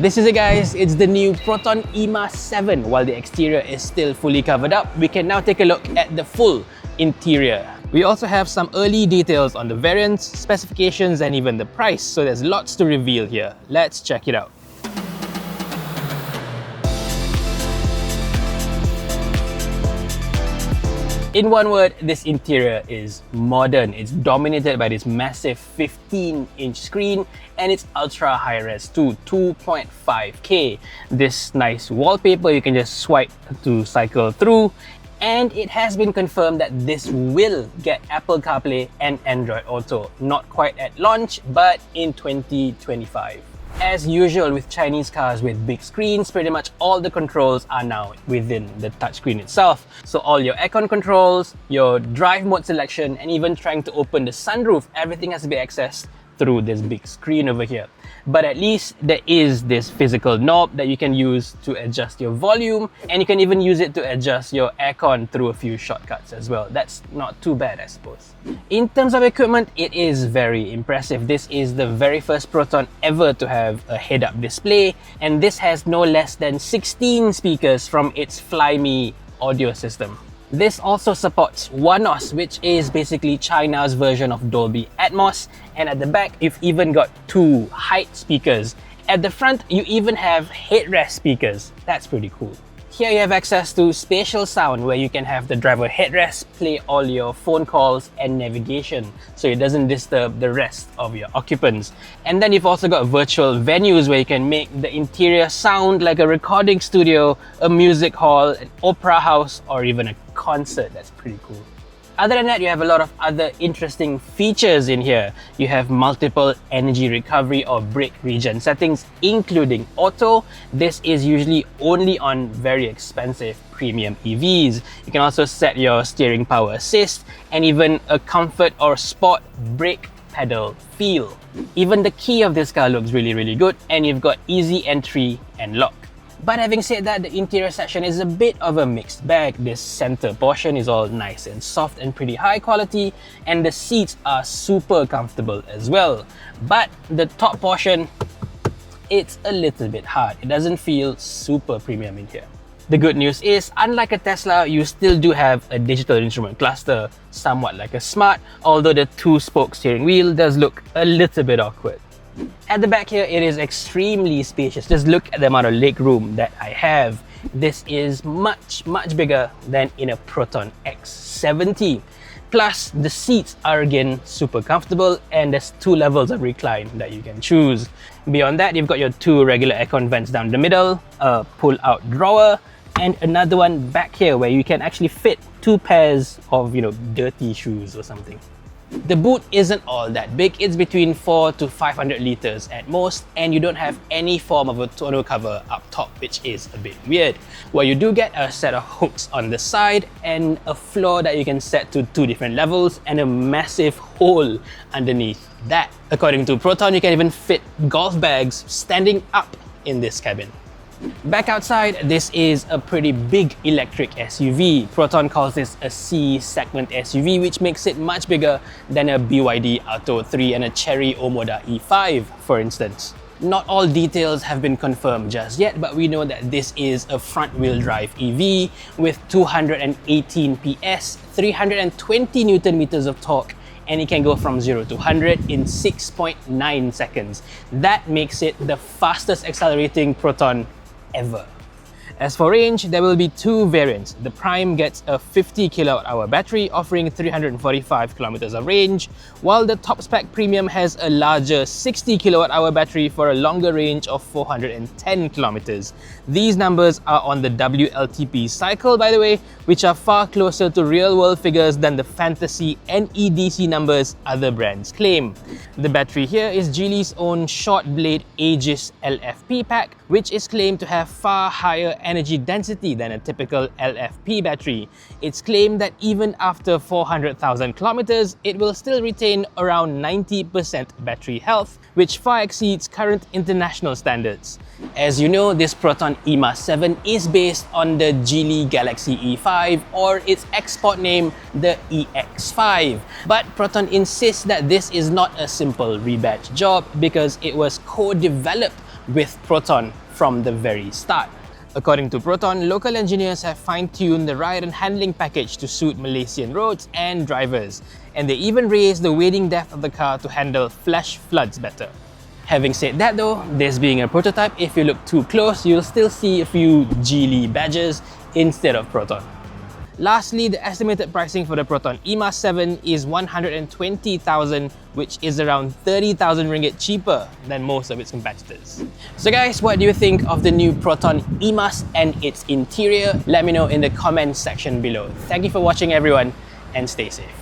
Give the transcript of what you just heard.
This is it guys, it's the new Proton eMas 7. While the exterior is still fully covered up, we can now take a look at the full interior. We also have some early details on the variants, specifications and even the price, so there's lots to reveal here. Let's check it out. In one word, this interior is modern. It's dominated by this massive 15-inch screen and it's ultra high-res too, 2.5K. This nice wallpaper you can just swipe to cycle through, and it has been confirmed that this will get Apple CarPlay and Android Auto. Not quite at launch, but in 2025. As usual with Chinese cars with big screens, pretty much all the controls are now within the touchscreen itself. So all your aircon controls, your drive mode selection, and even trying to open the sunroof, everything has to be accessed through this big screen over here. But at least there is this physical knob that you can use to adjust your volume, and you can even use it to adjust your aircon through a few shortcuts as well. That's not too bad, I suppose. In terms of equipment, it is very impressive. This is the very first Proton ever to have a head-up display, and this has no less than 16 speakers from its Flyme audio system. This also supports Wanos, which is basically China's version of Dolby Atmos, and at the back you've even got two height speakers. At the front you even have headrest speakers. That's pretty cool. Here you have access to spatial sound, where you can have the driver headrest play all your phone calls and navigation so it doesn't disturb the rest of your occupants. And then you've also got virtual venues where you can make the interior sound like a recording studio, a music hall, an opera house, or even a concert. That's pretty cool. Other than that, you have a lot of other interesting features in here. You have multiple energy recovery or brake regen settings, including auto. This is usually only on very expensive premium EVs. You can also set your steering power assist and even a comfort or sport brake pedal feel. Even the key of this car looks really good, and you've got easy entry and lock. But having said that, the interior section is a bit of a mixed bag. This center portion is all nice and soft and pretty high quality, and the seats are super comfortable as well. But the top portion, it's a little bit hard. It doesn't feel super premium in here. The good news is, unlike a Tesla, you still do have a digital instrument cluster, somewhat like a Smart, although the two-spoke steering wheel does look a little bit awkward. At the back here, it is extremely spacious. Just look at the amount of leg room that I have. This is much bigger than in a Proton X70. Plus, the seats are again super comfortable, and there's two levels of recline that you can choose. Beyond that, you've got your two regular aircon vents down the middle, a pull-out drawer, and another one back here where you can actually fit two pairs of, dirty shoes or something. The boot isn't all that big. It's between 4 to 500 liters at most, and you don't have any form of a tonneau cover up top, which is a bit weird. Well, you do get a set of hooks on the side and a floor that you can set to 2 different levels, and a massive hole underneath that. According to Proton, you can even fit golf bags standing up in this cabin. Back outside, this is a pretty big electric SUV. Proton calls this a C-segment SUV, which makes it much bigger than a BYD Atto 3 and a Chery Omoda E5, for instance. Not all details have been confirmed just yet, but we know that this is a front-wheel drive EV with 218 PS, 320 Newton meters of torque, and it can go from 0 to 100 in 6.9 seconds. That makes it the fastest accelerating Proton ever. As for range, there will be 2 variants. The Prime gets a 50 kWh battery offering 345 kilometers of range, while the top spec Premium has a larger 60 kWh battery for a longer range of 410 kilometers. These numbers are on the WLTP cycle, by the way, which are far closer to real-world figures than the fantasy NEDC numbers other brands claim. The battery here is Geely's own short blade Aegis LFP pack, which is claimed to have far higher energy density than a typical LFP battery. It's claimed that even after 400,000 kilometers, it will still retain around 90% battery health, which far exceeds current international standards. As you know, this Proton eMas 7 is based on the Geely Galaxy E5, or its export name, the EX5. But Proton insists that this is not a simple rebadge job because it was co-developed with Proton from the very start. According to Proton, local engineers have fine-tuned the ride and handling package to suit Malaysian roads and drivers, and they even raised the wading depth of the car to handle flash floods better. Having said that though, this being a prototype, if you look too close, you'll still see a few Geely badges instead of Proton. Lastly, the estimated pricing for the Proton eMas 7 is 120,000, which is around 30,000 ringgit cheaper than most of its competitors. So guys, what do you think of the new Proton eMas and its interior? Let me know in the comment section below. Thank you for watching everyone, and stay safe.